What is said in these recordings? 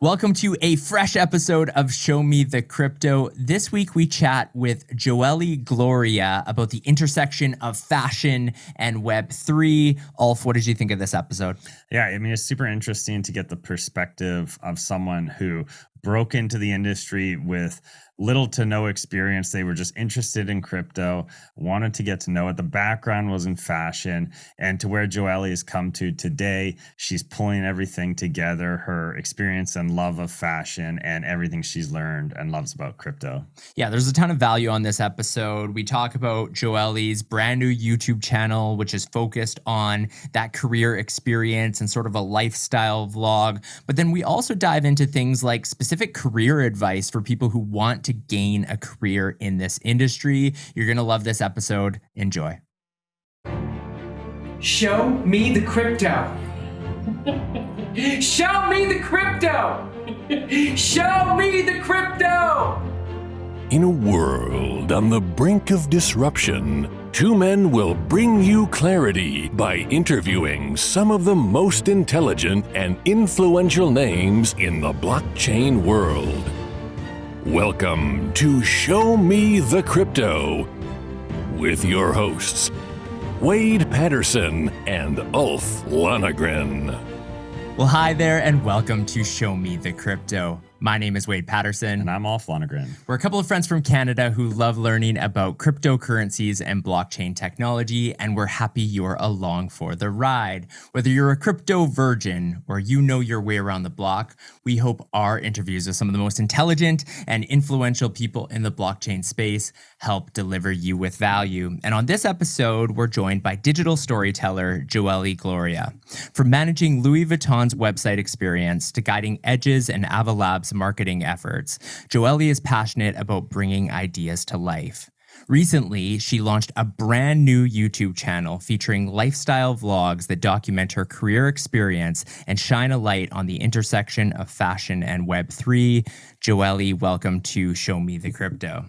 Welcome to a fresh episode of Show Me the Crypto. This week we chat with Gloria about the intersection of fashion and Web3. Ulf, what did you think of this episode? Yeah, I mean, it's super interesting to get the perspective of someone who broke into the industry with little to no experience. They were just interested in crypto, wanted to get to know it. The background was in fashion, and to where Joelle has come to today, she's pulling everything together, her experience and love of fashion and everything she's learned and loves about crypto. Yeah, there's a ton of value on this episode. We talk about Joelle's brand new YouTube channel, which is focused on that career experience and sort of a lifestyle vlog. But then we also dive into things like specific career advice for people who want to gain a career in this industry. You're going to love this episode. Enjoy. Show me the crypto. Show me the crypto. Show me the crypto. In a world on the brink of disruption, two men will bring you clarity by interviewing some of the most intelligent and influential names in the blockchain world. Welcome to Show Me the Crypto with your hosts, Wade Patterson and Ulf Lonergan. Well, hi there, and welcome to Show Me the Crypto. My name is Wade Patterson. And I'm Ulf Lonergan. We're a couple of friends from Canada who love learning about cryptocurrencies and blockchain technology, and we're happy you're along for the ride. Whether you're a crypto virgin or you know your way around the block, we hope our interviews with some of the most intelligent and influential people in the blockchain space help deliver you with value. And on this episode, we're joined by digital storyteller Gloria. From managing Louis Vuitton's website experience to guiding Edge's and AVA Labs marketing efforts, Joelle is passionate about bringing ideas to life. Recently, she launched a brand new YouTube channel featuring lifestyle vlogs that document her career experience and shine a light on the intersection of fashion and Web3. Joelle, welcome to Show Me the Crypto.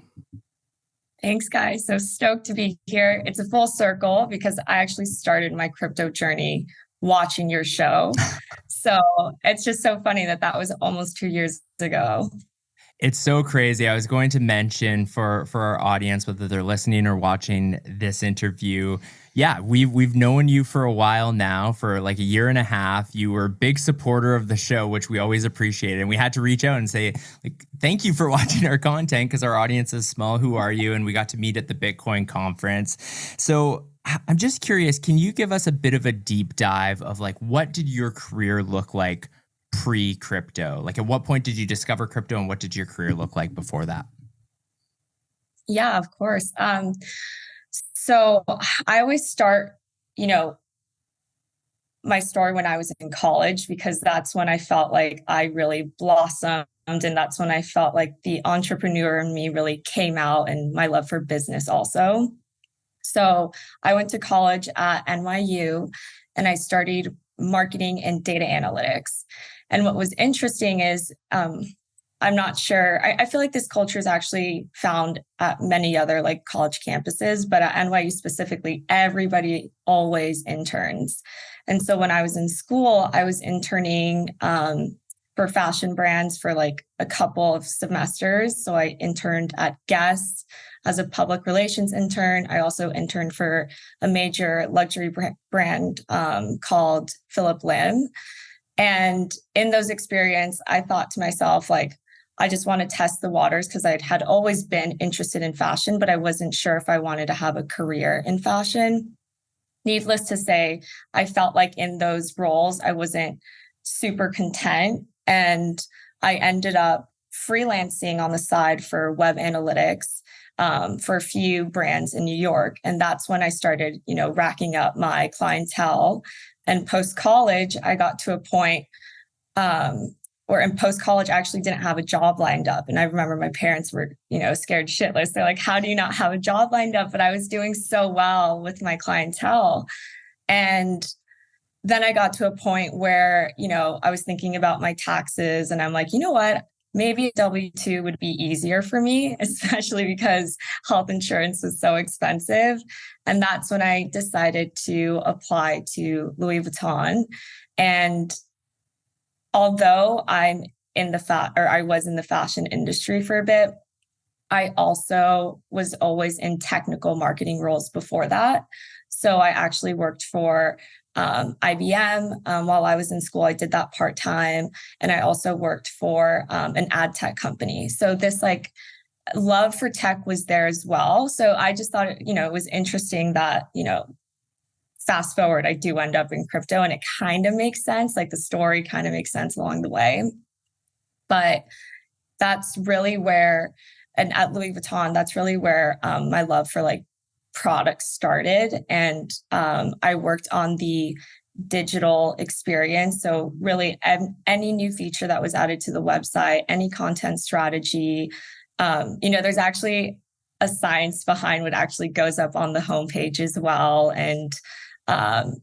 Thanks, guys. So stoked to be here. It's a full circle because I actually started my crypto journey watching your show. So it's just so funny that was almost 2 years ago. It's so crazy. I was going to mention for our audience, whether they're listening or watching this interview, yeah, we've known you for a while now, for like a year and a half. You were a big supporter of the show, which we always appreciate. And we had to reach out and say, like, thank you for watching our content because our audience is small. Who are you? And we got to meet at the Bitcoin conference. So I'm just curious, can you give us a bit of a deep dive of like, what did your career look like pre-crypto? Like, at what point did you discover crypto and what did your career look like before that? Yeah, of course. So I always start, my story when I was in college, because that's when I felt like I really blossomed. And that's when I felt like the entrepreneur in me really came out, and my love for business also. So I went to college at NYU and I studied marketing and data analytics. And what was interesting is, I'm not sure, I feel like this culture is actually found at many other like college campuses, but at NYU specifically, everybody always interns. And so when I was in school, I was interning for fashion brands for like a couple of semesters. So I interned at Guess as a public relations intern. I also interned for a major luxury brand called Philip Lim. And in those experiences, I thought to myself, like, I just want to test the waters because I had always been interested in fashion, but I wasn't sure if I wanted to have a career in fashion. Needless to say, I felt like in those roles, I wasn't super content. And I ended up freelancing on the side for web analytics for a few brands in New York. And that's when I started, racking up my clientele. And post-college, I got to a point where in post-college, I actually didn't have a job lined up. And I remember my parents were, scared shitless. They're like, how do you not have a job lined up? But I was doing so well with my clientele. And then I got to a point where, I was thinking about my taxes and I'm like, you know what? Maybe a W-2 would be easier for me, especially because health insurance was so expensive. And that's when I decided to apply to Louis Vuitton. And although I'm I was in the fashion industry for a bit. I also was always in technical marketing roles before that. So I actually worked for IBM while I was in school. I did that part-time. And I also worked for an ad tech company. So this like love for tech was there as well. So I just thought, it was interesting that, fast forward, I do end up in crypto, and it kind of makes sense. Like the story kind of makes sense along the way. But that's really where, and at Louis Vuitton, that's really where my love for like products started. And I worked on the digital experience. So really any new feature that was added to the website, any content strategy, there's actually a science behind what actually goes up on the homepage as well. And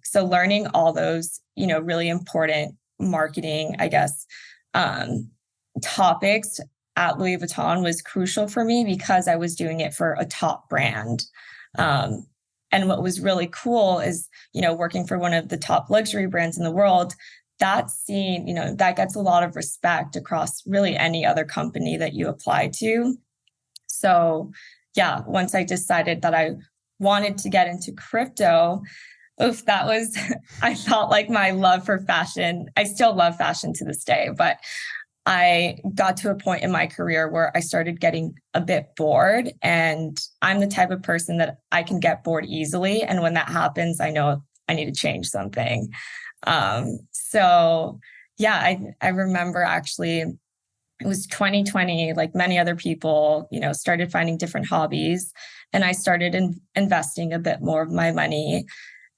so learning all those, really important marketing, I guess, topics at Louis Vuitton was crucial for me because I was doing it for a top brand. And what was really cool is, working for one of the top luxury brands in the world, that scene, that gets a lot of respect across really any other company that you apply to. So yeah, once I decided that I wanted to get into crypto, I felt like my love for fashion, I still love fashion to this day, but I got to a point in my career where I started getting a bit bored, and I'm the type of person that I can get bored easily. And when that happens, I know I need to change something. So yeah, I remember actually it was 2020, like many other people, started finding different hobbies, and I started investing a bit more of my money.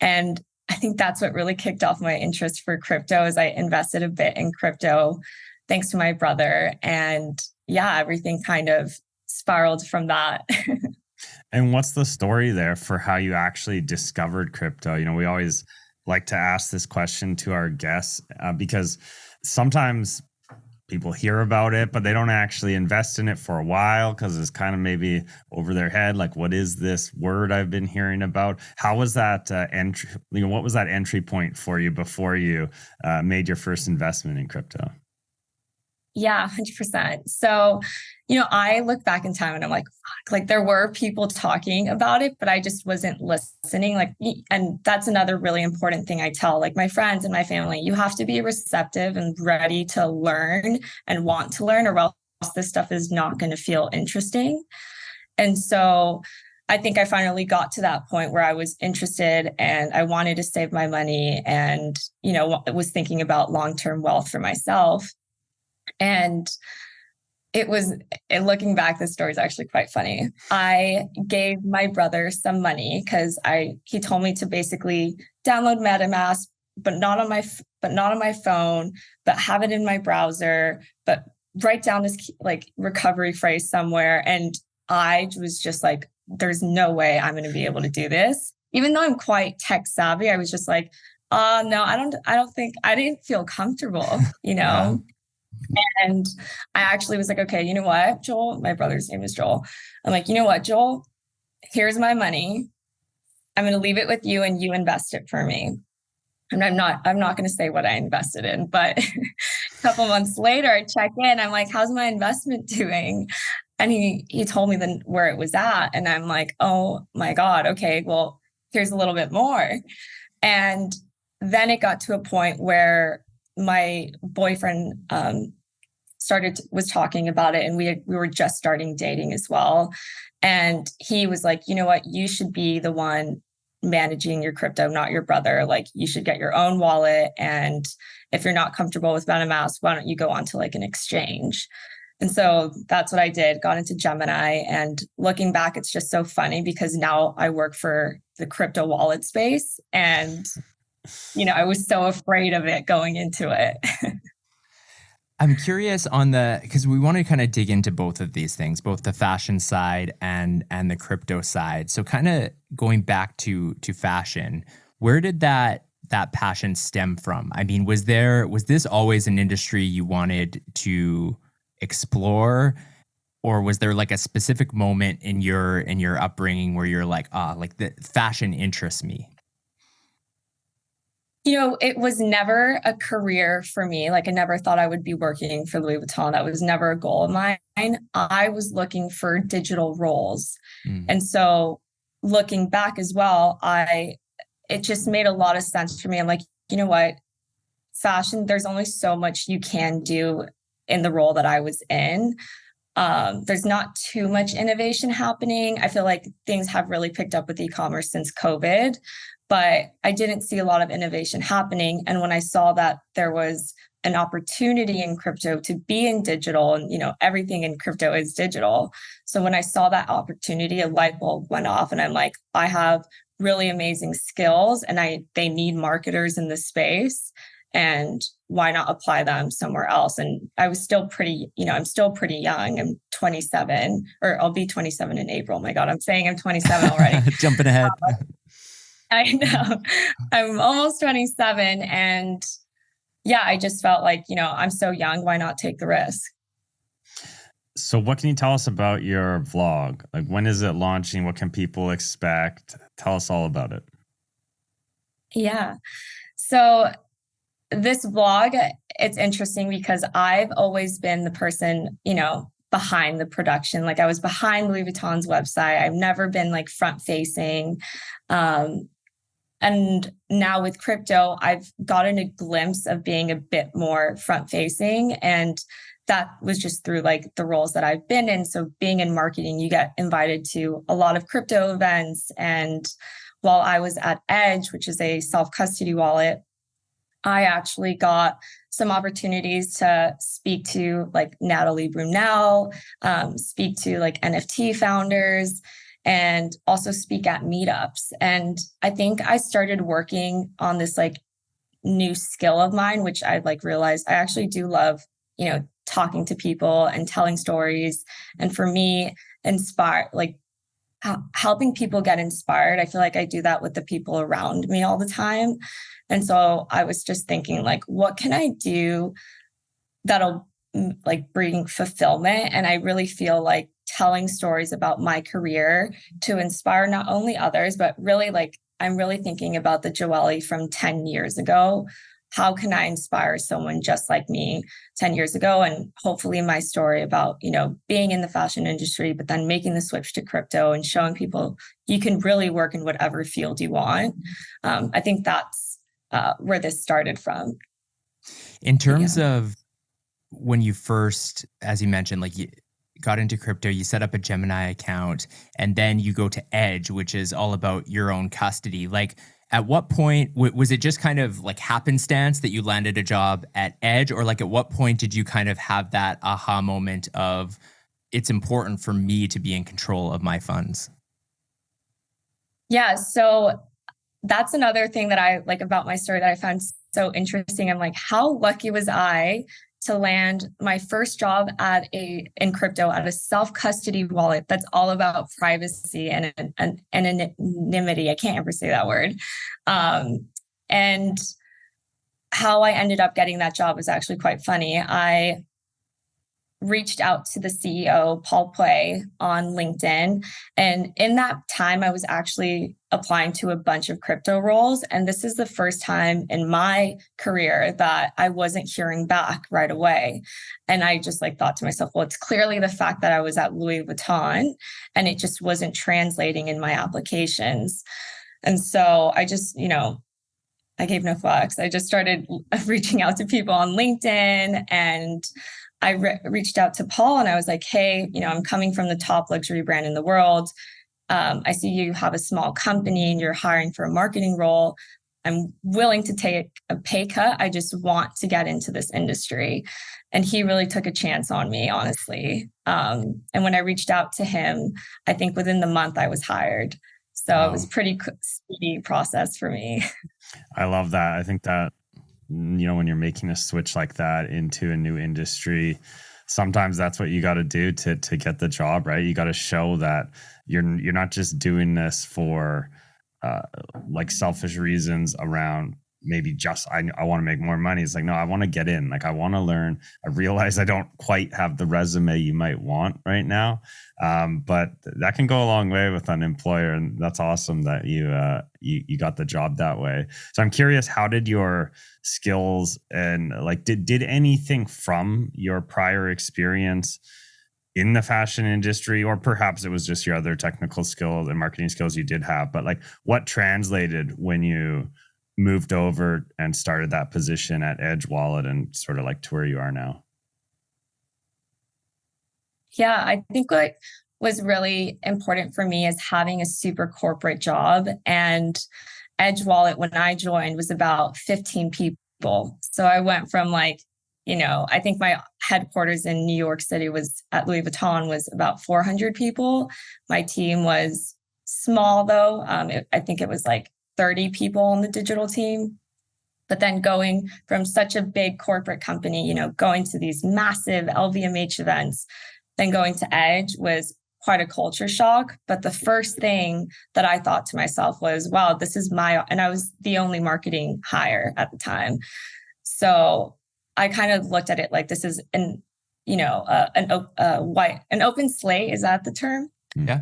And I think that's what really kicked off my interest for crypto, is I invested a bit in crypto thanks to my brother. And yeah, everything kind of spiraled from that. And what's the story there for how you actually discovered crypto? We always like to ask this question to our guests because sometimes people hear about it, but they don't actually invest in it for a while because it's kind of maybe over their head. Like, what is this word I've been hearing about? How was that entry? What was that entry point for you before you made your first investment in crypto? Yeah, 100%. So, I look back in time and I'm like there were people talking about it, but I just wasn't listening. And that's another really important thing I tell like my friends and my family. You have to be receptive and ready to learn and want to learn, or else this stuff is not going to feel interesting. And so I think I finally got to that point where I was interested and I wanted to save my money and, was thinking about long-term wealth for myself. And looking back, this story is actually quite funny. I gave my brother some money because he told me to basically download MetaMask, but not on my phone, but have it in my browser, but write down this like recovery phrase somewhere. And I was just like, there's no way I'm going to be able to do this. Even though I'm quite tech savvy, I was just like, no, I didn't feel comfortable, Yeah. And I actually was like, okay, you know what, Joel? My brother's name is Joel. I'm like, you know what, Joel? Here's my money. I'm going to leave it with you and you invest it for me. And I'm not going to say what I invested in, but a couple months later, I check in. I'm like, how's my investment doing? And he told me then where it was at. And I'm like, oh my God, okay, well, here's a little bit more. And then it got to a point where my boyfriend was talking about it, and we were just starting dating as well. And he was like, you know what, you should be the one managing your crypto, not your brother. Like, you should get your own wallet. And if you're not comfortable with MetaMask, why don't you go onto like an exchange? And so that's what I did, got into Gemini. And looking back, it's just so funny because now I work for the crypto wallet space. And, I was so afraid of it going into it. I'm curious because we want to kind of dig into both of these things, both the fashion side and the crypto side. So kind of going back to fashion, where did that passion stem from? I mean, was this always an industry you wanted to explore, or was there like a specific moment in your upbringing where you're like, like the fashion interests me? It was never a career for me. Like I never thought I would be working for Louis Vuitton. That was never a goal of mine. I was looking for digital roles. And so looking back as well, it just made a lot of sense for me. I'm like, you know what? Fashion, there's only so much you can do in the role that I was in. There's not too much innovation happening. I feel like things have really picked up with e-commerce since COVID, but I didn't see a lot of innovation happening. And when I saw that there was an opportunity in crypto to be in digital, and everything in crypto is digital. So when I saw that opportunity, a light bulb went off, and I'm like, I have really amazing skills, and they need marketers in this space. And why not apply them somewhere else? And I was still I'm still pretty young. I'm 27, or I'll be 27 in April. Oh my God, I'm saying I'm 27 already. Jumping ahead. I know. I'm almost 27. And yeah, I just felt like, I'm so young. Why not take the risk? So what can you tell us about your vlog? Like, when is it launching? What can people expect? Tell us all about it. Yeah. So this vlog, it's interesting because I've always been the person, behind the production. Like I was behind Louis Vuitton's website. I've never been like front facing. And now with crypto, I've gotten a glimpse of being a bit more front facing. And that was just through like the roles that I've been in. So being in marketing, you get invited to a lot of crypto events. And while I was at Edge, which is a self-custody wallet, I actually got some opportunities to speak to like Natalie Brunell, speak to like NFT founders, and also speak at meetups. And I think I started working on this like new skill of mine, which I like realized I actually do love, talking to people and telling stories. And for me, helping people get inspired. I feel like I do that with the people around me all the time. And so I was just thinking like, what can I do that'll like bring fulfillment? And I really feel like telling stories about my career to inspire not only others, but really like, I'm really thinking about the Joelle from 10 years ago. How can I inspire someone just like me 10 years ago? And hopefully my story about, being in the fashion industry, but then making the switch to crypto and showing people you can really work in whatever field you want. I think that's where this started from. In terms of when you first, as you mentioned, like you got into crypto, you set up a Gemini account, and then you go to Edge, which is all about your own custody. Like, at what point was it just kind of like happenstance that you landed a job at Edge, or like at what point did you kind of have that aha moment of it's important for me to be in control of my funds? Yeah, so that's another thing that I like about my story that I found so interesting. I'm like, how lucky was I to land my first job in crypto at a self-custody wallet that's all about privacy and anonymity. I can't ever say that word. And how I ended up getting that job was actually quite funny. I reached out to the CEO, Paul Pui, on LinkedIn. And in that time, I was actually applying to a bunch of crypto roles. And this is the first time in my career that I wasn't hearing back right away. And I just like thought to myself, well, it's clearly the fact that I was at Louis Vuitton and it just wasn't translating in my applications. And so I just, I gave no fucks. I just started reaching out to people on LinkedIn, and I reached out to Paul and I was like, hey, I'm coming from the top luxury brand in the world. I see you have a small company and you're hiring for a marketing role. I'm willing to take a pay cut. I just want to get into this industry. And he really took a chance on me, honestly. And when I reached out to him, I think within the month I was hired. So It was pretty speedy process for me. I love that. I think that, when you're making a switch like that into a new industry, sometimes that's what you got to do to get the job, right? You got to show that you're not just doing this for like selfish reasons around maybe just I want to make more money. It's like, no, I want to get in. Like, I want to learn. I realize I don't quite have the resume you might want right now, but that can go a long way with an employer, and that's awesome that you got the job that way. So I'm curious, how did your skills and like did anything from your prior experience in the fashion industry, or perhaps it was just your other technical skills and marketing skills you did have, but like what translated when you moved over and started that position at Edge Wallet and sort of like to where you are now? Yeah, I think what was really important for me is having a super corporate job. And Edge Wallet, when I joined, was about 15 people. So I went from like, I think my headquarters in New York City was at Louis Vuitton was about 400 people. My team was small though. I think it was like 30 people on the digital team. But then going from such a big corporate company, going to these massive LVMH events, then going to Edge was quite a culture shock. But the first thing that I thought to myself was, wow, this is and I was the only marketing hire at the time. So I kind of looked at it like this is an open slate. Is that the term? Yeah.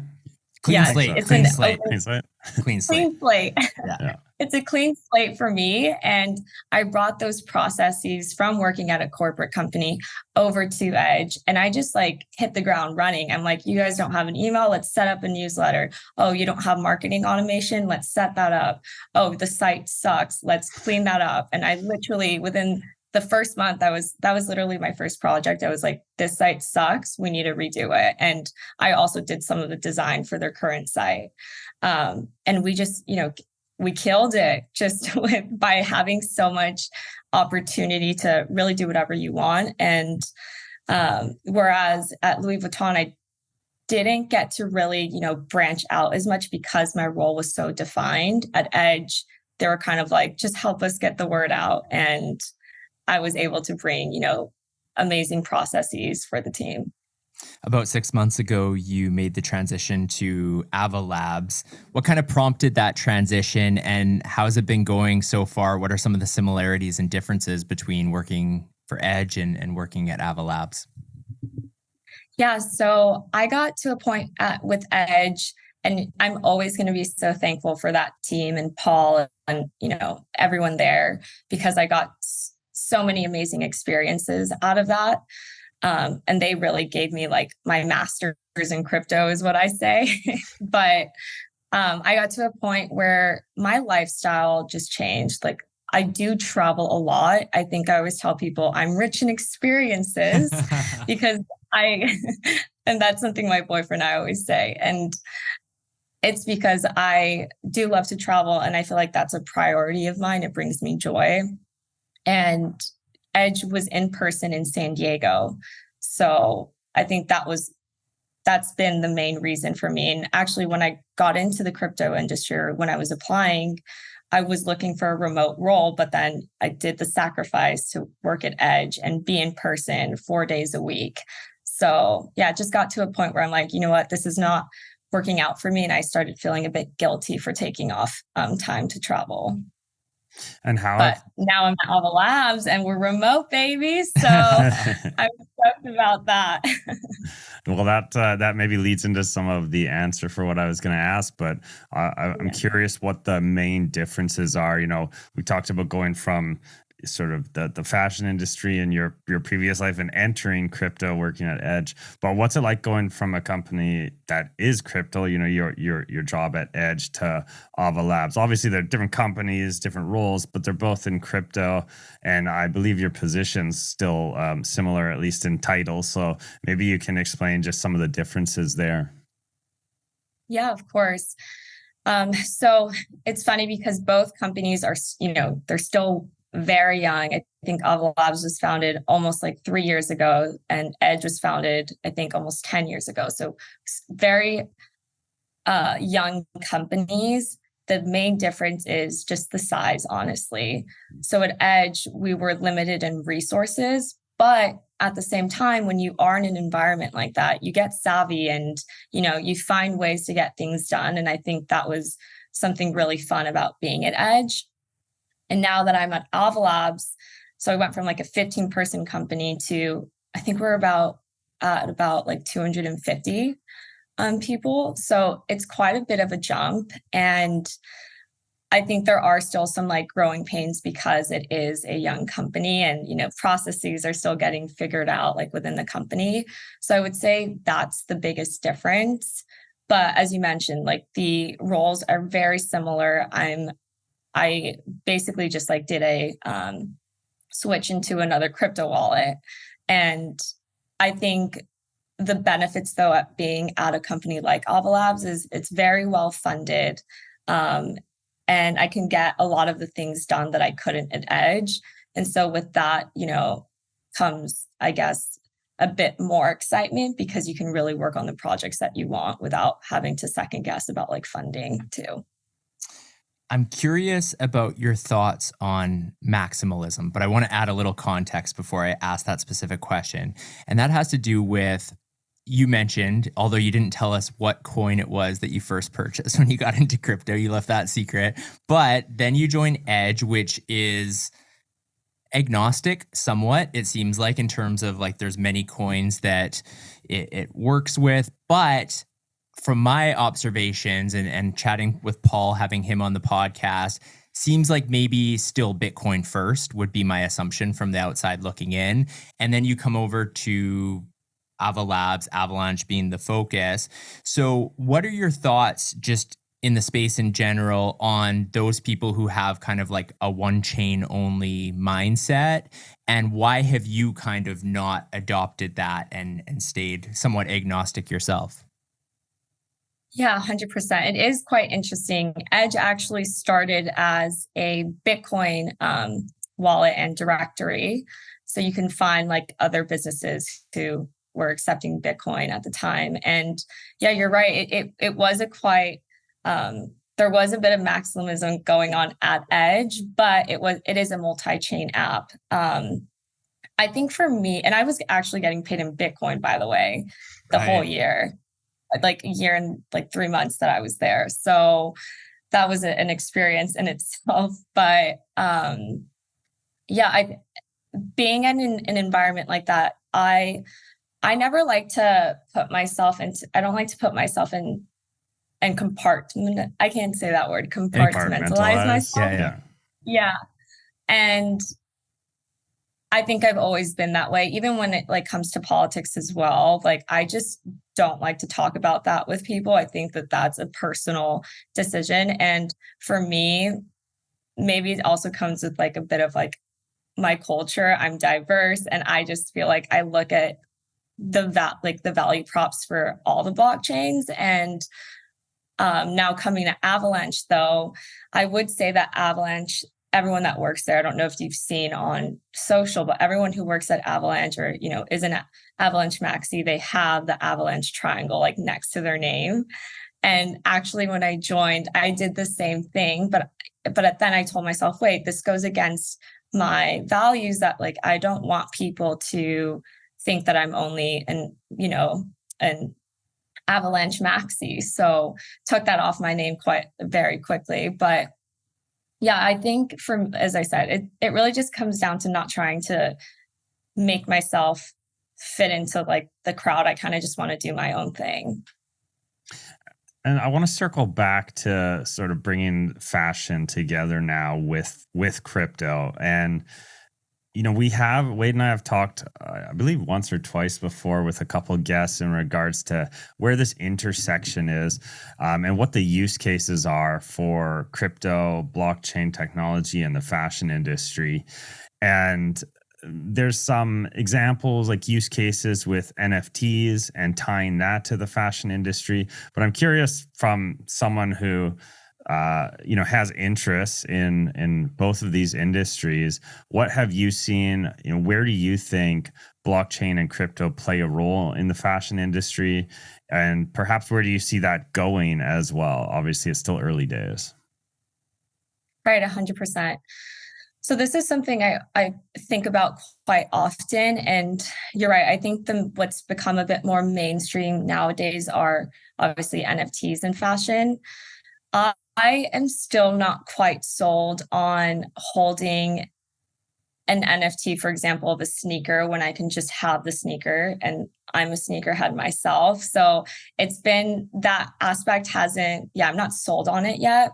Clean slate. It's clean an slate. Clean slate. Clean slate. Yeah. It's a clean slate for me. And I brought those processes from working at a corporate company over to Edge. And I just like hit the ground running. I'm like, you guys don't have an email? Let's set up a newsletter. Oh, you don't have marketing automation? Let's set that up. Oh, the site sucks. Let's clean that up. And I literally, within the first month, that was literally my first project. I was like, this site sucks. We need to redo it. And I also did some of the design for their current site. And we just, we killed it just by having so much opportunity to really do whatever you want. And whereas at Louis Vuitton, I didn't get to really, branch out as much because my role was so defined. At Edge, they were kind of like, just help us get the word out. And I was able to bring, amazing processes for the team. About 6 months ago, you made the transition to AVA Labs. What kind of prompted that transition, and how's it been going so far? What are some of the similarities and differences between working for Edge and working at AVA Labs? Yeah, so I got to a point with Edge, and I'm always going to be so thankful for that team and Paul and, everyone there, because I got so many amazing experiences out of that. And they really gave me like my master's in crypto is what I say. But I got to a point where my lifestyle just changed. Like I do travel a lot. I think I always tell people I'm rich in experiences because and that's something my boyfriend and I always say. And it's because I do love to travel, and I feel like that's a priority of mine. It brings me joy. And Edge was in person in San Diego. So I think that's been the main reason for me. And actually, when I got into the crypto industry, when I was applying, I was looking for a remote role, but then I did the sacrifice to work at Edge and be in person 4 days a week. So yeah, it just got to a point where I'm like, you know what, this is not working out for me. And I started feeling a bit guilty for taking off time to travel. And but now I'm at AVA Labs and we're remote, baby. So I'm stoked about that. Well, that maybe leads into some of the answer for what I was going to ask, but I'm curious what the main differences are. We talked about going from sort of the fashion industry in your previous life and entering crypto working at Edge. But what's it like going from a company that is crypto, your job at Edge, to AVA Labs? Obviously, they're different companies, different roles, but they're both in crypto. And I believe your position's still similar, at least in title. So maybe you can explain just some of the differences there. Yeah, of course. So it's funny because both companies are, they're still very young. I think AVA Labs was founded almost like 3 years ago, and Edge was founded, I think, almost 10 years ago. So very young companies. The main difference is just the size, honestly. So at Edge, we were limited in resources, but at the same time, when you are in an environment like that, you get savvy and, you find ways to get things done. And I think that was something really fun about being at Edge. And now that I'm at AVA Labs, so I went from like a 15-person company to, I think we're about like 250 people. So it's quite a bit of a jump. And I think there are still some like growing pains because it is a young company and, processes are still getting figured out like within the company. So I would say that's the biggest difference. But as you mentioned, like the roles are very similar. I basically just like did a switch into another crypto wallet. And I think the benefits though at being at a company like AVA Labs is it's very well funded. And I can get a lot of the things done that I couldn't at Edge. And so with that, comes, I guess, a bit more excitement because you can really work on the projects that you want without having to second guess about like funding too. I'm curious about your thoughts on maximalism, but I want to add a little context before I ask that specific question. And that has to do with, you mentioned, although you didn't tell us what coin it was that you first purchased when you got into crypto, you left that secret. But then you joined Edge, which is agnostic somewhat, it seems like, in terms of like there's many coins that it works with. But from my observations and chatting with Paul, having him on the podcast, seems like maybe still Bitcoin first would be my assumption from the outside looking in. And then you come over to AVA Labs, Avalanche being the focus. So what are your thoughts just in the space in general on those people who have kind of like a one chain only mindset? And why have you kind of not adopted that and stayed somewhat agnostic yourself? Yeah, 100%. It is quite interesting. Edge actually started as a Bitcoin wallet and directory. So you can find like other businesses who were accepting Bitcoin at the time. And yeah, you're right. It was a quite, there was a bit of maximalism going on at Edge, but it is a multi-chain app. I think for me, and I was actually getting paid in Bitcoin, by the way, the whole year, like a year and like 3 months that I was there. So that was an experience in itself. But yeah, being in an environment like that, I never like to put myself into, I don't like to put myself in and I can't say that word, compartmentalize myself. Yeah. And I think I've always been that way, even when it like comes to politics as well. Like, I just don't like to talk about that with people. I think that that's a personal decision. And for me, maybe it also comes with like a bit of like my culture. I'm diverse, and I just feel like I look at the value props for all the blockchains. And now coming to Avalanche, though, I would say that Avalanche, everyone that works there, I don't know if you've seen on social, but everyone who works at Avalanche or, is an Avalanche Maxi, they have the Avalanche triangle like next to their name. And actually, when I joined, I did the same thing, but then I told myself, wait, this goes against my values, that like, I don't want people to think that I'm only an Avalanche Maxi. So took that off my name very quickly. But yeah, I think as I said, it really just comes down to not trying to make myself fit into like the crowd. I kind of just want to do my own thing. And I want to circle back to sort of bringing fashion together now with crypto. And Wade and I have talked, I believe once or twice before with a couple of guests in regards to where this intersection is and what the use cases are for crypto, blockchain technology, and the fashion industry. And there's some examples like use cases with NFTs and tying that to the fashion industry. But I'm curious, from someone who has interests in both of these industries, what have you seen? Where do you think blockchain and crypto play a role in the fashion industry? And perhaps where do you see that going as well? Obviously, it's still early days. Right, 100%. So this is something I think about quite often. And you're right. I think what's become a bit more mainstream nowadays are obviously NFTs in fashion. I am still not quite sold on holding an NFT, for example, of a sneaker when I can just have the sneaker, and I'm a sneakerhead myself. So it's been that aspect hasn't, I'm not sold on it yet.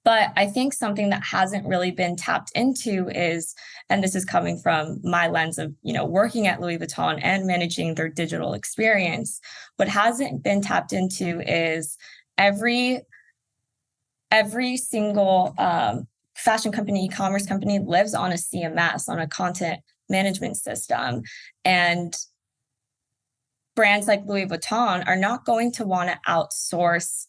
But I think something that hasn't really been tapped into is, and this is coming from my lens of, working at Louis Vuitton and managing their digital experience, what hasn't been tapped into is every single fashion company, e-commerce company lives on a CMS, on a content management system. And brands like Louis Vuitton are not going to want to outsource,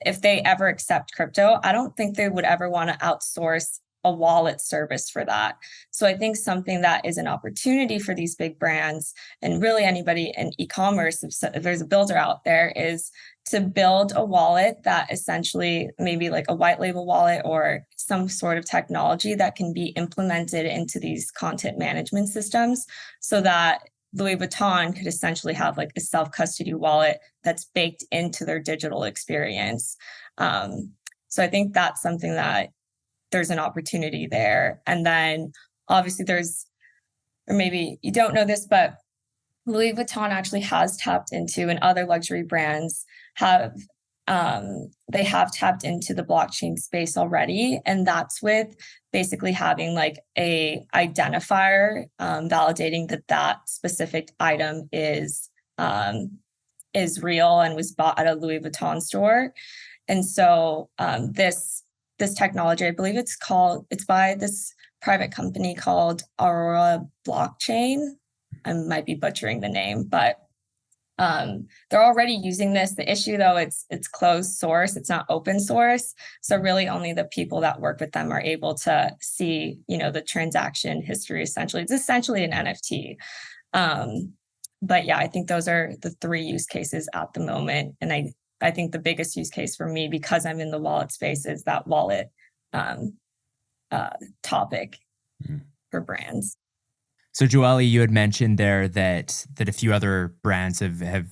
if they ever accept crypto, I don't think they would ever want to outsource a wallet service for that. So I think something that is an opportunity for these big brands, and really anybody in e-commerce, if there's a builder out there, is to build a wallet that essentially maybe like a white label wallet or some sort of technology that can be implemented into these content management systems, so that Louis Vuitton could essentially have like a self-custody wallet that's baked into their digital experience. So I think that's something that there's an opportunity there. And then obviously or maybe you don't know this, but Louis Vuitton actually has tapped into, and other luxury brands have tapped into the blockchain space already. And that's with basically having like a identifier validating that specific item is real and was bought at a Louis Vuitton store. And so this technology, I believe it's by this private company called Aurora Blockchain. I might be butchering the name, but they're already using this. The issue though, it's closed source, it's not open source. So really only the people that work with them are able to see, the transaction history essentially. It's essentially an NFT. But yeah, I think those are the 3 use cases at the moment. And I think the biggest use case for me, because I'm in the wallet space, is that wallet topic for brands. So Joelle, you had mentioned there that a few other brands have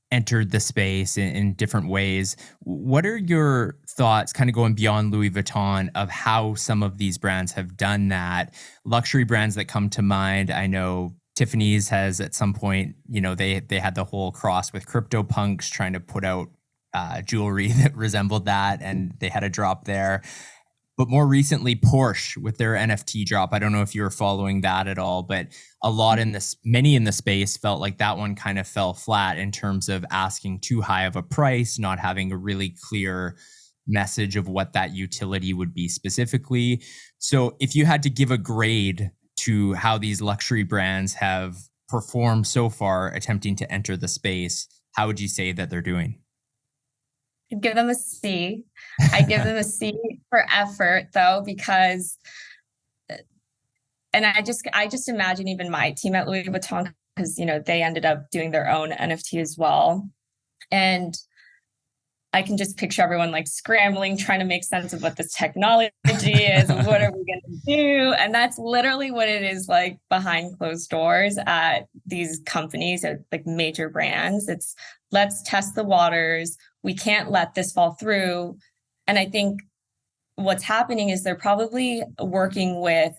entered the space in different ways. What are your thoughts, kind of going beyond Louis Vuitton, of how some of these brands have done that? Luxury brands that come to mind, I know Tiffany's has at some point, they had the whole cross with CryptoPunks trying to put out jewelry that resembled that, and they had a drop there. But more recently, Porsche with their NFT drop. I don't know if you were following that at all, but many in the space felt like that one kind of fell flat in terms of asking too high of a price, not having a really clear message of what that utility would be specifically. So if you had to give a grade to how these luxury brands have performed so far attempting to enter the space, how would you say that they're doing? I'd give them a C. I give them a C for effort though, because, and I just imagine even my team at Louis Vuitton, because, they ended up doing their own NFT as well. And I can just picture everyone like scrambling, trying to make sense of what this technology is and what are we going to do. And that's literally what it is like behind closed doors at these companies, at like major brands. It's let's test the waters. We can't let this fall through. And I think what's happening is they're probably working with,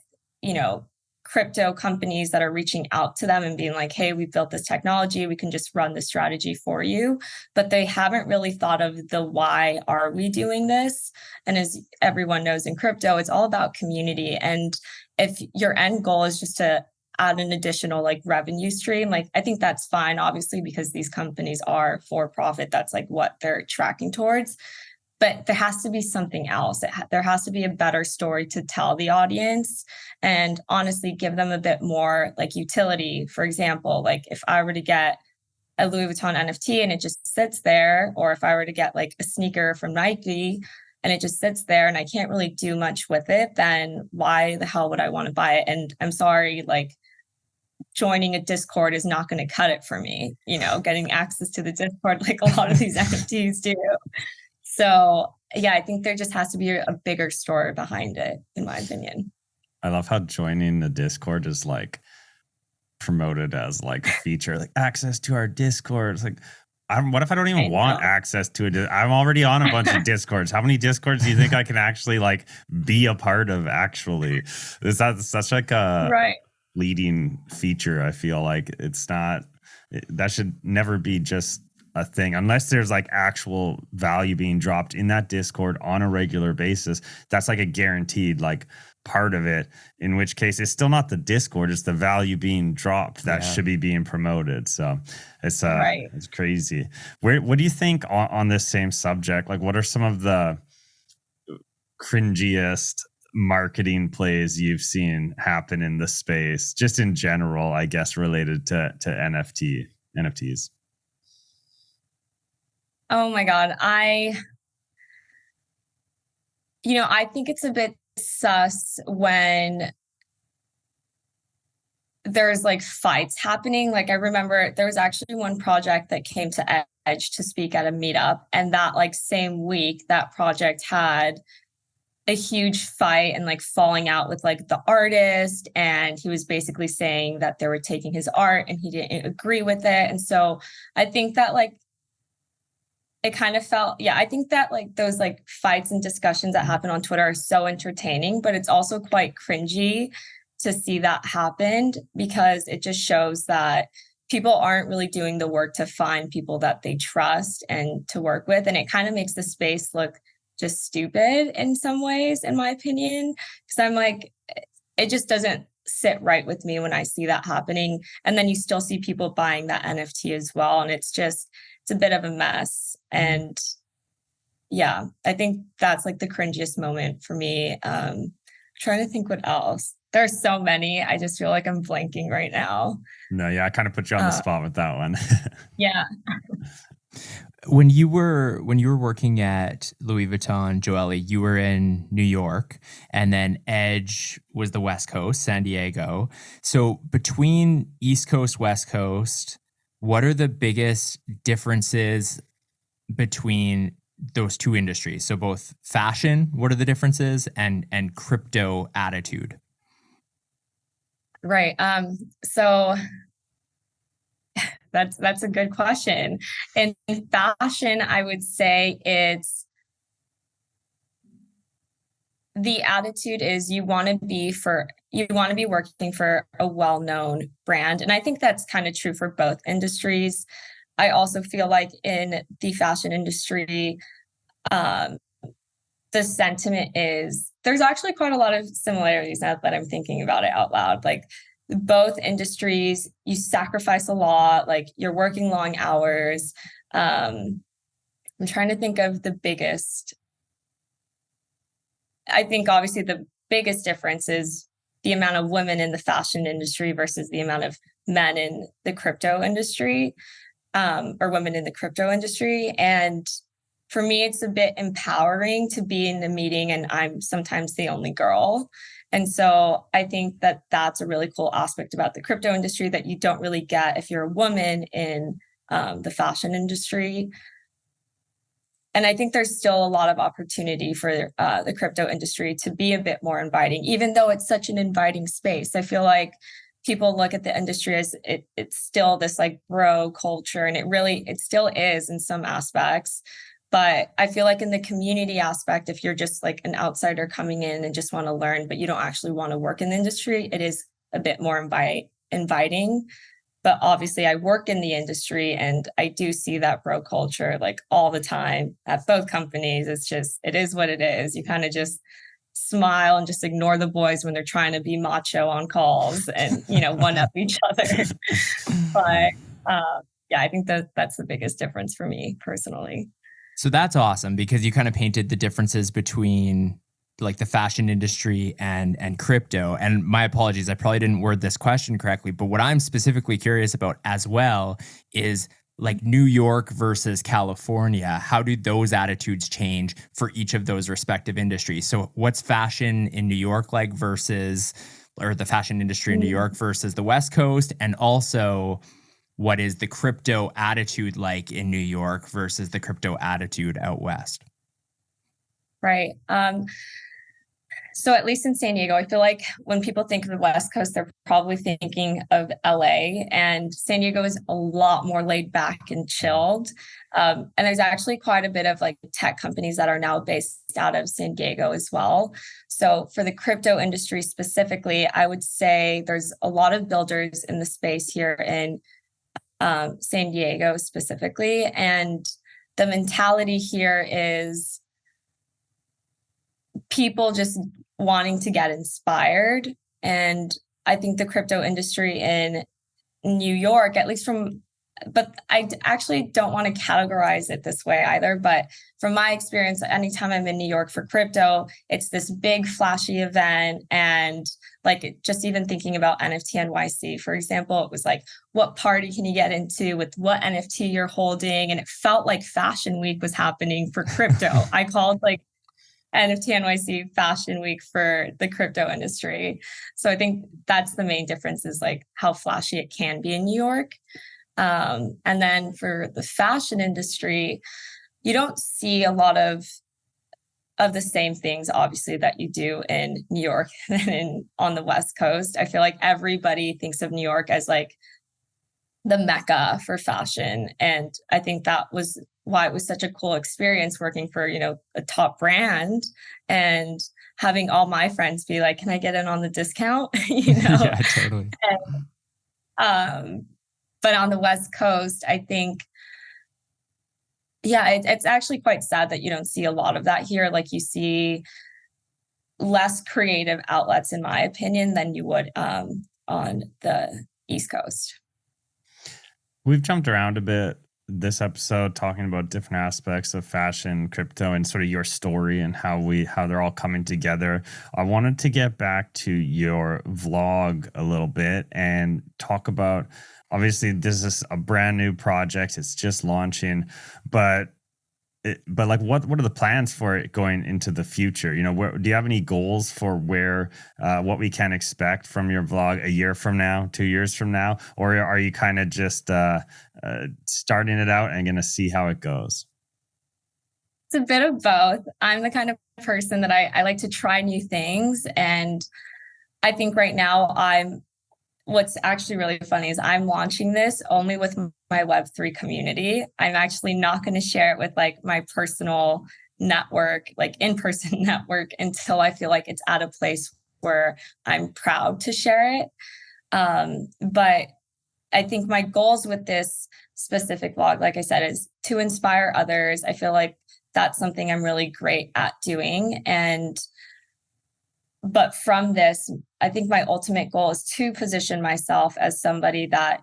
crypto companies that are reaching out to them and being like, hey, we built this technology, we can just run the strategy for you. But they haven't really thought of the why are we doing this? And as everyone knows in crypto, it's all about community. And if your end goal is just to add an additional like revenue stream, like I think that's fine, obviously, because these companies are for profit. That's like what they're tracking towards. But there has to be something else. There has to be a better story to tell the audience, and honestly give them a bit more like utility. For example, like if I were to get a Louis Vuitton NFT and it just sits there, or if I were to get like a sneaker from Nike and it just sits there and I can't really do much with it, then why the hell would I want to buy it? And I'm sorry, like joining a Discord is not going to cut it for me, getting access to the Discord like a lot of these NFTs do. So yeah, I think there just has to be a bigger story behind it, in my opinion. I love how joining the Discord is like promoted as like a feature, like access to our Discord. It's like, What if I don't I even want know. access to it? I'm already on a bunch of Discords. How many Discords do you think I can actually like be a part of? Actually, is that such like a Right. leading feature? I feel like that should never be just a thing unless there's like actual value being dropped in that Discord on a regular basis. That's like a guaranteed like part of it, in which case it's still not the Discord, it's the value being dropped that should be being promoted. So it's Right. it's crazy. What do you think on this same subject? Like, what are some of the cringiest marketing plays you've seen happen in the space, just in general, I guess, related to NFTs? Oh my God. I think it's a bit sus when there's like fights happening. Like I remember there was actually one project that came to Edge to speak at a meetup, and that like same week that project had a huge fight and like falling out with like the artist, and he was basically saying that they were taking his art and he didn't agree with it. And so I think that like it kind of felt, I think that like those like fights and discussions that happen on Twitter are so entertaining, but it's also quite cringy to see that happened, because it just shows that people aren't really doing the work to find people that they trust and to work with. And it kind of makes the space look just stupid in some ways, in my opinion, because I'm like, it just doesn't sit right with me when I see that happening. And then you still see people buying that NFT as well. And it's a bit of a mess. And I think that's like the cringiest moment for me. Trying to think what else. There's so many. I just feel like I'm blanking right now. No, I kind of put you on the spot with that one. Yeah. When you were working at Louis Vuitton, Joelle, you were in New York, and then Edge was the West Coast, San Diego. So between East Coast, West Coast, what are the biggest differences between those two industries? So both fashion, what are the differences, and crypto attitude? Right. So that's a good question. In fashion, I would say the attitude is you want to be working for a well-known brand. And I think that's kind of true for both industries. I also feel like in the fashion industry, the sentiment is there's actually quite a lot of similarities now that I'm thinking about it out loud. Like both industries, you sacrifice a lot, like you're working long hours. I'm trying to think of the biggest. I think obviously the biggest difference is the amount of women in the fashion industry versus the amount of men in the crypto industry, or women in the crypto industry. And for me, it's a bit empowering to be in the meeting and I'm sometimes the only girl. And so I think that that's a really cool aspect about the crypto industry that you don't really get if you're a woman in the fashion industry. And I think there's still a lot of opportunity for the crypto industry to be a bit more inviting, even though it's such an inviting space. I feel like people look at the industry as it's still this like bro culture, and it still is in some aspects. But I feel like in the community aspect, if you're just like an outsider coming in and just want to learn, but you don't actually want to work in the industry, it is a bit more inviting. But obviously I work in the industry and I do see that bro culture like all the time at both companies. It is what it is. You kind of just smile and just ignore the boys when they're trying to be macho on calls and, one up each other. But I think that's the biggest difference for me personally. So that's awesome, because you kind of painted the differences between like the fashion industry and crypto. And my apologies, I probably didn't word this question correctly, but what I'm specifically curious about as well is like New York versus California. How do those attitudes change for each of those respective industries? So what's fashion in New York like or the fashion industry in New York versus the West Coast? And also, what is the crypto attitude like in New York versus the crypto attitude out West? Right. So at least in San Diego, I feel like when people think of the West Coast, they're probably thinking of LA, and San Diego is a lot more laid back and chilled. And there's actually quite a bit of like tech companies that are now based out of San Diego as well. So for the crypto industry specifically, I would say there's a lot of builders in the space here in San Diego specifically. And the mentality here is people just wanting to get inspired. And I think the crypto industry in New York, at least but I actually don't want to categorize it this way either. But from my experience, anytime I'm in New York for crypto, it's this big flashy event. And like just even thinking about NFT NYC, for example, it was like, what party can you get into with what NFT you're holding? And it felt like Fashion Week was happening for crypto. I called like NFT NYC Fashion Week for the crypto industry. So I think that's the main difference, is like how flashy it can be in New York. And then for the fashion industry, you don't see a lot of the same things, obviously, that you do in New York and on the West Coast. I feel like everybody thinks of New York as like the mecca for fashion. And I think that was why it was such a cool experience working for, a top brand and having all my friends be like, can I get in on the discount? Yeah, totally. And, but on the West Coast, I think, it's actually quite sad that you don't see a lot of that here. Like you see less creative outlets, in my opinion, than you would on the East Coast. We've jumped around a bit this episode talking about different aspects of fashion, crypto, and sort of your story and how they're all coming together. I wanted to get back to your vlog a little bit and talk about, obviously this is a brand new project. It's just launching, but like what are the plans for it going into the future? Do you have any goals for what we can expect from your vlog a year from now, 2 years from now, or are you kind of just starting it out and going to see how it goes? It's a bit of both. I'm the kind of person that I like to try new things, and I think right now what's actually really funny is I'm launching this only with my Web3 community. I'm actually not going to share it with like my personal network, like in-person network, until I feel like it's at a place where I'm proud to share it. But I think my goals with this specific vlog, like I said, is to inspire others. I feel like that's something I'm really great at doing. But from this, I think my ultimate goal is to position myself as somebody that,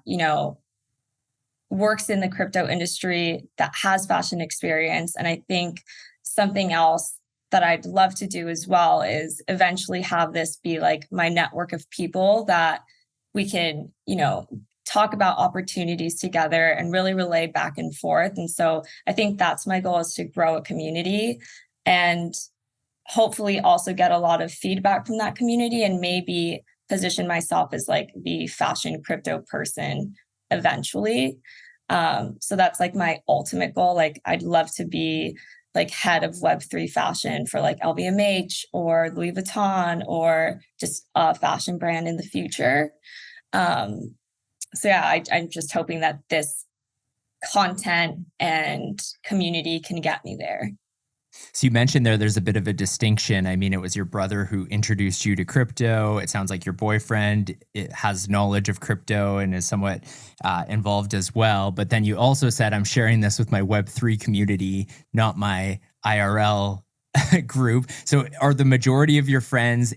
works in the crypto industry, that has fashion experience. And I think something else that I'd love to do as well is eventually have this be like my network of people that we can, talk about opportunities together and really relay back and forth. And so I think that's my goal, is to grow a community and hopefully also get a lot of feedback from that community and maybe position myself as like the fashion crypto person eventually. So that's like my ultimate goal. Like I'd love to be like head of Web3 fashion for like LVMH or Louis Vuitton or just a fashion brand in the future. I'm just hoping that this content and community can get me there. So you mentioned there's a bit of a distinction. I mean, it was your brother who introduced you to crypto. It sounds like your boyfriend has knowledge of crypto and is somewhat involved as well. But then you also said, I'm sharing this with my Web3 community, not my IRL group. So are the majority of your friends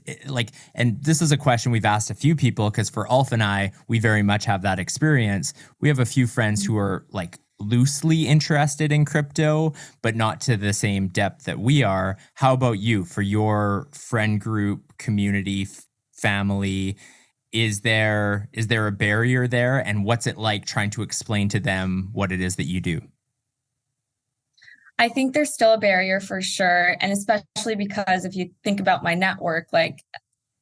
and this is a question we've asked a few people, because for Ulf and I, we very much have that experience. We have a few friends who are like loosely interested in crypto, but not to the same depth that we are. How about you, for your friend group, community, family? Is there a barrier there? And what's it like trying to explain to them what it is that you do? I think there's still a barrier for sure. And especially because if you think about my network, like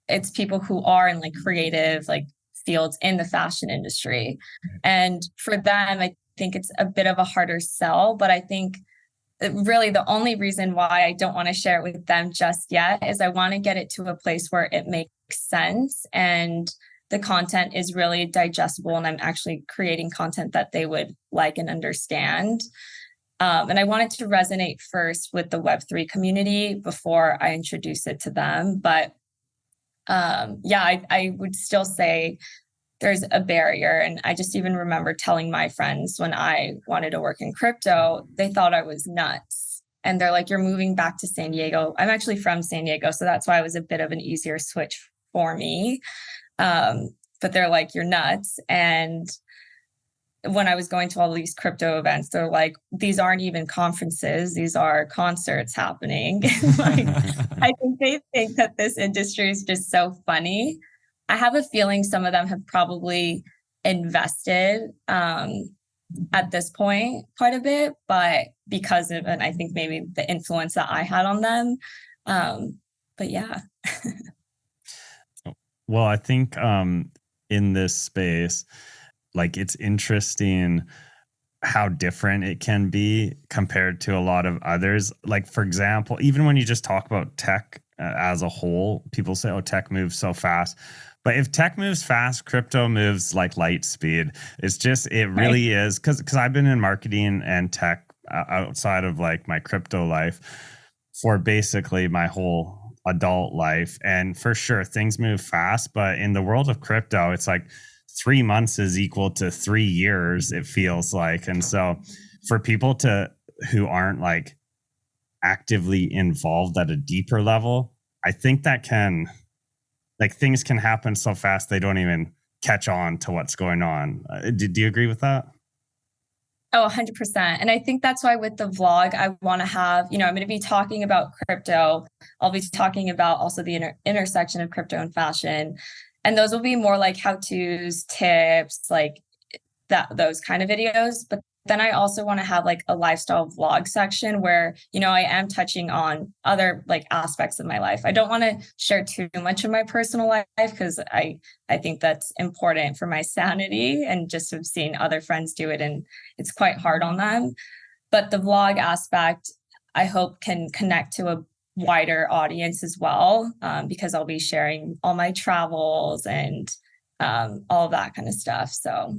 it's people who are in like creative, like fields in the fashion industry. And for them, I think it's a bit of a harder sell, but I think really the only reason why I don't want to share it with them just yet is I want to get it to a place where it makes sense and the content is really digestible and I'm actually creating content that they would like and understand. And I wanted to resonate first with the Web3 community before I introduce it to them. But I would still say there's a barrier. And I just even remember telling my friends when I wanted to work in crypto, they thought I was nuts. And they're like, you're moving back to San Diego. I'm actually from San Diego. So that's why it was a bit of an easier switch for me. But they're like, you're nuts. And when I was going to all these crypto events, they're like, these aren't even conferences. These are concerts happening. Like, I think they think that this industry is just so funny. I have a feeling some of them have probably invested at this point quite a bit, but because of, and I think maybe the influence that I had on them. But yeah. Well, I think in this space, like it's interesting how different it can be compared to a lot of others. Like, for example, even when you just talk about tech as a whole, people say, oh, tech moves so fast. But if tech moves fast, crypto moves like light speed. It's just, it really is. Because I've been in marketing and tech outside of like my crypto life for basically my whole adult life. And for sure, things move fast. But in the world of crypto, it's like 3 months is equal to 3 years, it feels like. And so for people who aren't like actively involved at a deeper level, I think that things can happen so fast they don't even catch on to what's going on. Do you agree with that? Oh, 100%. And I think that's why with the vlog, I want to have, I'm going to be talking about crypto. I'll be talking about also the intersection of crypto and fashion. And those will be more like how-tos, tips, like those kind of videos. But then I also want to have like a lifestyle vlog section where, I am touching on other like aspects of my life. I don't want to share too much of my personal life because I think that's important for my sanity and just have seen other friends do it and it's quite hard on them. But the vlog aspect, I hope can connect to a wider audience as well, because I'll be sharing all my travels and all of that kind of stuff. So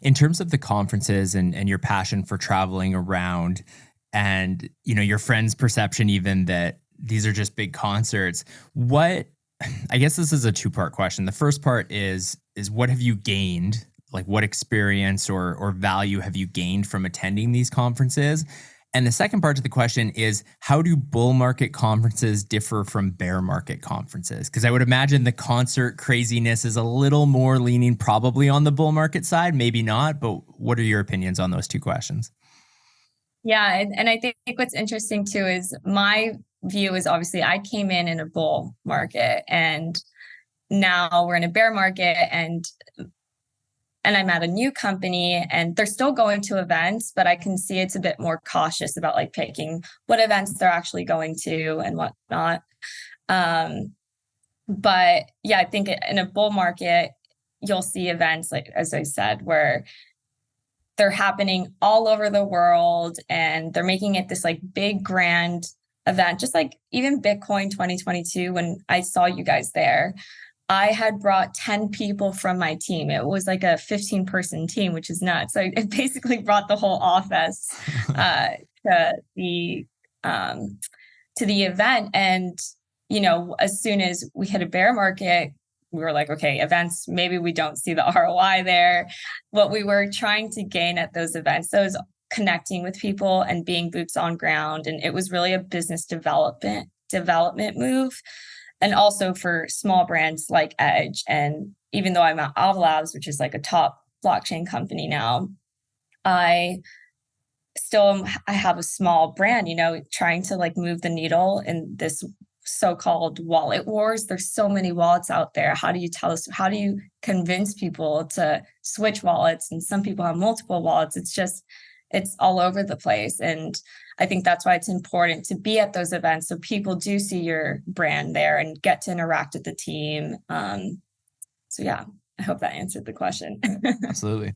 in terms of the conferences and your passion for traveling around and, your friends' perception even that these are just big concerts, I guess this is a two-part question. The first part is what have you gained? Like what experience or value have you gained from attending these conferences? And the second part to the question is, how do bull market conferences differ from bear market conferences? Because I would imagine the concert craziness is a little more leaning probably on the bull market side, maybe not. But what are your opinions on those two questions? Yeah. And I think what's interesting too is my view is obviously I came in a bull market and now we're in a bear market and I'm at a new company and they're still going to events, but I can see it's a bit more cautious about like picking what events they're actually going to and whatnot. But yeah, I think in a bull market, you'll see events like, as I said, where they're happening all over the world and they're making it this like big grand event, just like even Bitcoin 2022, when I saw you guys there. I had brought 10 people from my team. It was like a 15-person team, which is nuts. So I basically brought the whole office to the event. And, as soon as we hit a bear market, we were like, okay, events, maybe we don't see the ROI there. What we were trying to gain at those events, those connecting with people and being boots on ground. And it was really a business development move. And also for small brands like Edge. And even though I'm at AVA Labs, which is like a top blockchain company now, I have a small brand, trying to like move the needle in this so-called wallet wars. There's so many wallets out there. How do you convince people to switch wallets? And some people have multiple wallets. It's all over the place. And I think that's why it's important to be at those events so people do see your brand there and get to interact with the team. So yeah, I hope that answered the question. Absolutely.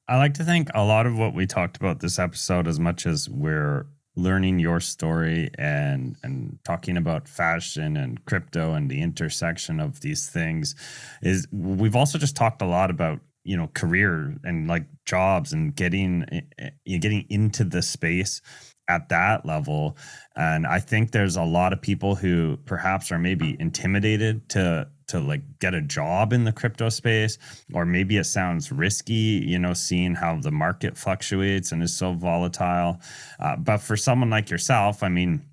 I like to think a lot of what we talked about this episode, as much as we're learning your story and talking about fashion and crypto and the intersection of these things, is we've also just talked a lot about, you know, career and like jobs and getting into the space at that level. And I think there's a lot of people who perhaps are maybe intimidated to like get a job in the crypto space, or maybe it sounds risky, you know, seeing how the market fluctuates and is so volatile. But for someone like yourself, I mean,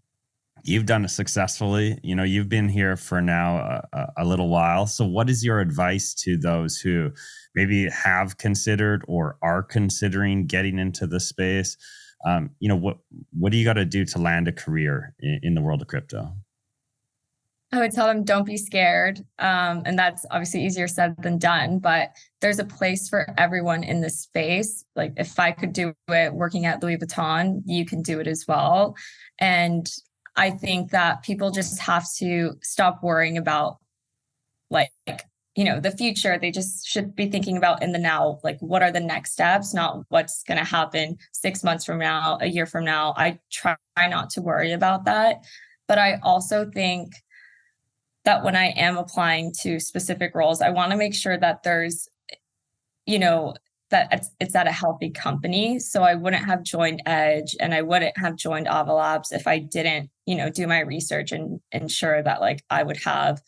you've done it successfully. You know, you've been here for now a little while. So what is your advice to those who maybe have considered or are considering getting into the space? You know, what do you got to do to land a career in the world of crypto? I would tell them, don't be scared. And that's obviously easier said than done, but there's a place for everyone in this space. Like if I could do it working at Louis Vuitton, you can do it as well. And I think that people just have to stop worrying about like, you know, the future. They just should be thinking about in the now, like what are the next steps, not what's going to happen 6 months from now, a year from now. I try not to worry about that. But I also think that when I am applying to specific roles, I want to make sure that there's, you know, that it's at a healthy company. So I wouldn't have joined Edge and I wouldn't have joined AVA Labs if I didn't, you know, do my research and ensure that like I would have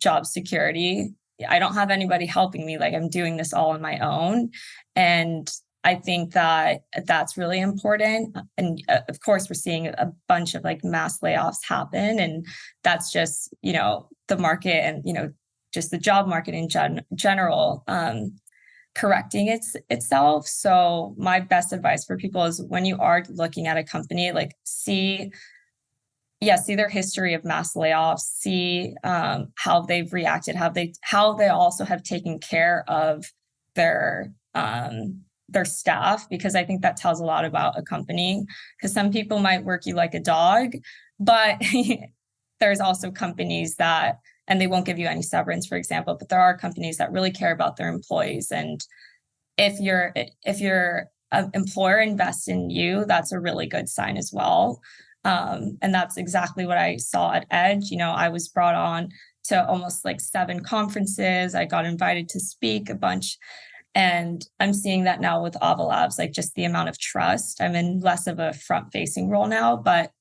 job security. I don't have anybody helping me. Like I'm doing this all on my own. And I think that that's really important. And of course, we're seeing a bunch of like mass layoffs happen. And that's just, you know, the market and, you know, just the job market in general correcting itself. So my best advice for people is when you are looking at a company, like see their history of mass layoffs, see how they've reacted, how they also have taken care of their staff, because I think that tells a lot about a company. Because some people might work you like a dog, but there's also companies that, and they won't give you any severance, for example, but there are companies that really care about their employees. And if your employer invests in you, that's a really good sign as well. And that's exactly what I saw at Edge. You know, I was brought on to almost like 7 conferences. I got invited to speak a bunch. And I'm seeing that now with AVA Labs, like just the amount of trust. I'm in less of a front-facing role now, but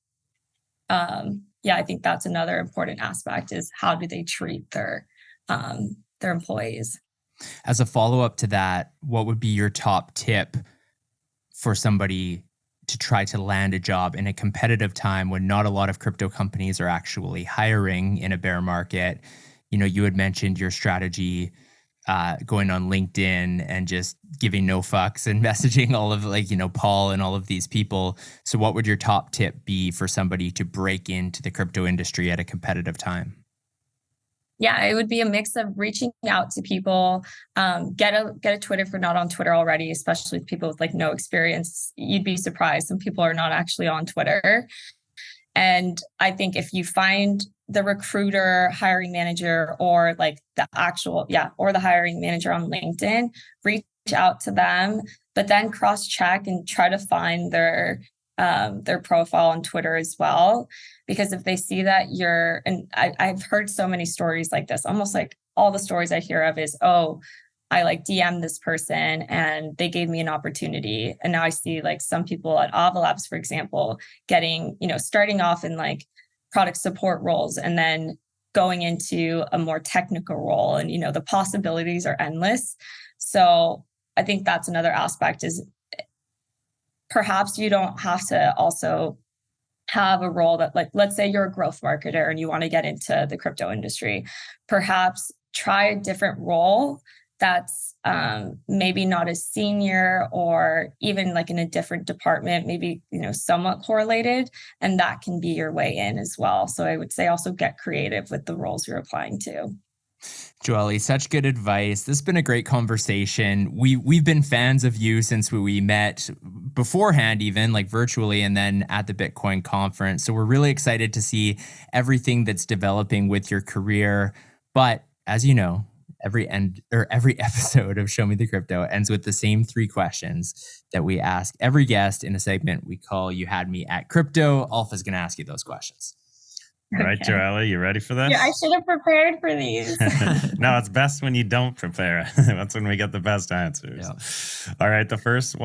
yeah, I think that's another important aspect is how do they treat their employees. As a follow-up to that, what would be your top tip for somebody to try to land a job in a competitive time when not a lot of crypto companies are actually hiring in a bear market? You know, you had mentioned your strategy going on LinkedIn and just giving no fucks and messaging all of like, you know, Paul and all of these people. So what would your top tip be for somebody to break into the crypto industry at a competitive time? Yeah, it would be a mix of reaching out to people, get a Twitter if you're not on Twitter already, especially with people with like no experience. You'd be surprised. Some people are not actually on Twitter. And I think if you find the recruiter, hiring manager, or like the hiring manager on LinkedIn, reach out to them, but then cross-check and try to find their profile on Twitter as well. Because if they see that I've heard so many stories like this, almost like all the stories I hear of is, oh, I like DM this person and they gave me an opportunity. And now I see like some people at AVA Labs, for example, getting, you know, starting off in like product support roles and then going into a more technical role. And, you know, the possibilities are endless. So I think that's another aspect is perhaps you don't have to also have a role that, like, let's say you're a growth marketer and you want to get into the crypto industry, perhaps try a different role that's maybe not as senior or even like in a different department, maybe, you know, somewhat correlated, and that can be your way in as well. So I would say also get creative with the roles you're applying to. Joelle, such good advice. This has been a great conversation. We've been fans of you since we met beforehand, even like virtually, and then at the Bitcoin conference. So we're really excited to see everything that's developing with your career. But as you know, every episode of Show Me the Crypto ends with the same 3 questions that we ask every guest in a segment we call You Had Me at Crypto. Alpha's going to ask you those questions. All right, Joelle, you ready for this? Yeah, I should have prepared for these. No, it's best when you don't prepare. That's when we get the best answers. Yeah. All right, the first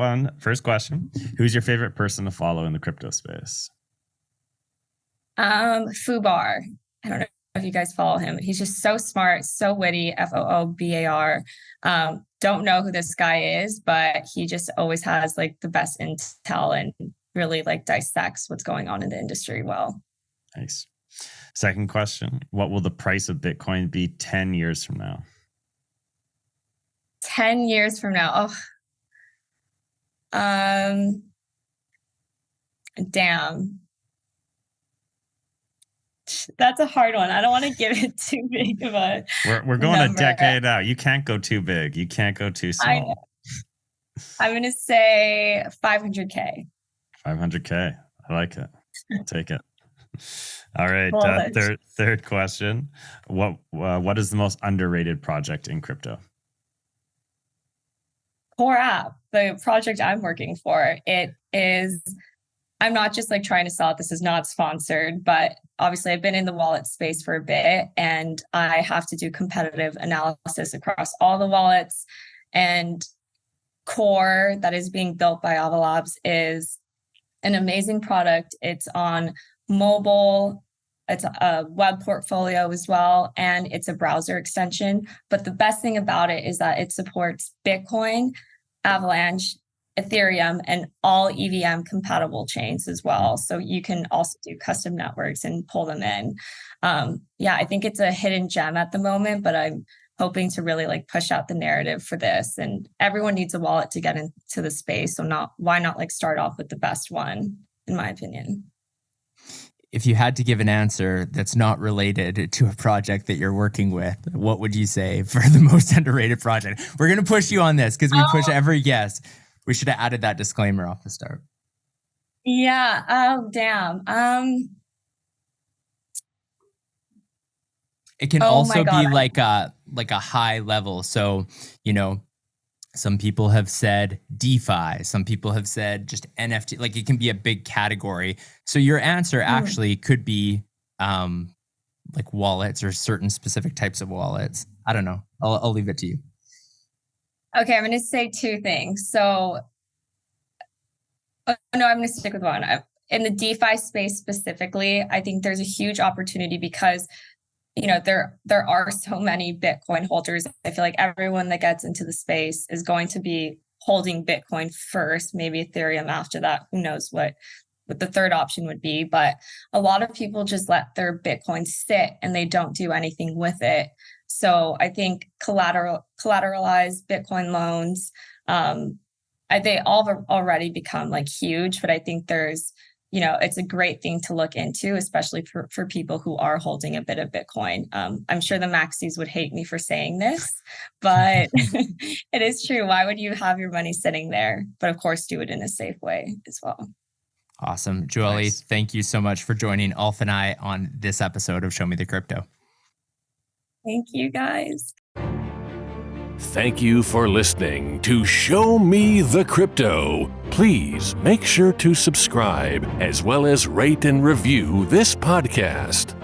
question. Who's your favorite person to follow in the crypto space? Fubar. I don't know if you guys follow him. He's just so smart, so witty. Foobar. Don't know who this guy is, but he just always has like the best intel and really like dissects what's going on in the industry well. Nice. Second question. What will the price of Bitcoin be 10 years from now? 10 years from now. Oh, damn. That's a hard one. I don't want to give it too big of a We're going number. a decade out. You can't go too big. You can't go too small. I'm going to say 500K. 500K. I like it. I'll take it. All right. Third question. What is the most underrated project in crypto? Core App, the project I'm working for. It is, I'm not just like trying to sell it. This is not sponsored, but obviously I've been in the wallet space for a bit and I have to do competitive analysis across all the wallets. And Core, that is being built by AVA Labs, is an amazing product. It's on mobile, it's a web portfolio as well, and it's a browser extension. But the best thing about it is that it supports Bitcoin, Avalanche, Ethereum, and all EVM compatible chains as well. So you can also do custom networks and pull them in. Yeah, I think it's a hidden gem at the moment, but I'm hoping to really like push out the narrative for this. And everyone needs a wallet to get into the space. So why not like start off with the best one, in my opinion. If you had to give an answer that's not related to a project that you're working with, what would you say for the most underrated project? We're going to push you on this because we push every guest. We should have added that disclaimer off the start. Yeah. Oh, damn. It can also be like a high level. So, some people have said DeFi. Some people have said just NFT. Like it can be a big category. So your answer actually could be like wallets or certain specific types of wallets. I don't know. I'll leave it to you. Okay, I'm going to say 2 things. So, I'm going to stick with one. In the DeFi space specifically, I think there's a huge opportunity because there are so many Bitcoin holders. I feel like everyone that gets into the space is going to be holding Bitcoin first, maybe Ethereum after that. Who knows what the third option would be. But a lot of people just let their Bitcoin sit and they don't do anything with it. So I think collateralized Bitcoin loans, they all have already become like huge, but I think there's it's a great thing to look into, especially for people who are holding a bit of Bitcoin. I'm sure the Maxis would hate me for saying this, but it is true. Why would you have your money sitting there? But of course, do it in a safe way as well. Awesome. Joelle, Thank you so much for joining Alf and I on this episode of Show Me the Crypto. Thank you, guys. Thank you for listening to Show Me the Crypto. Please make sure to subscribe as well as rate and review this podcast.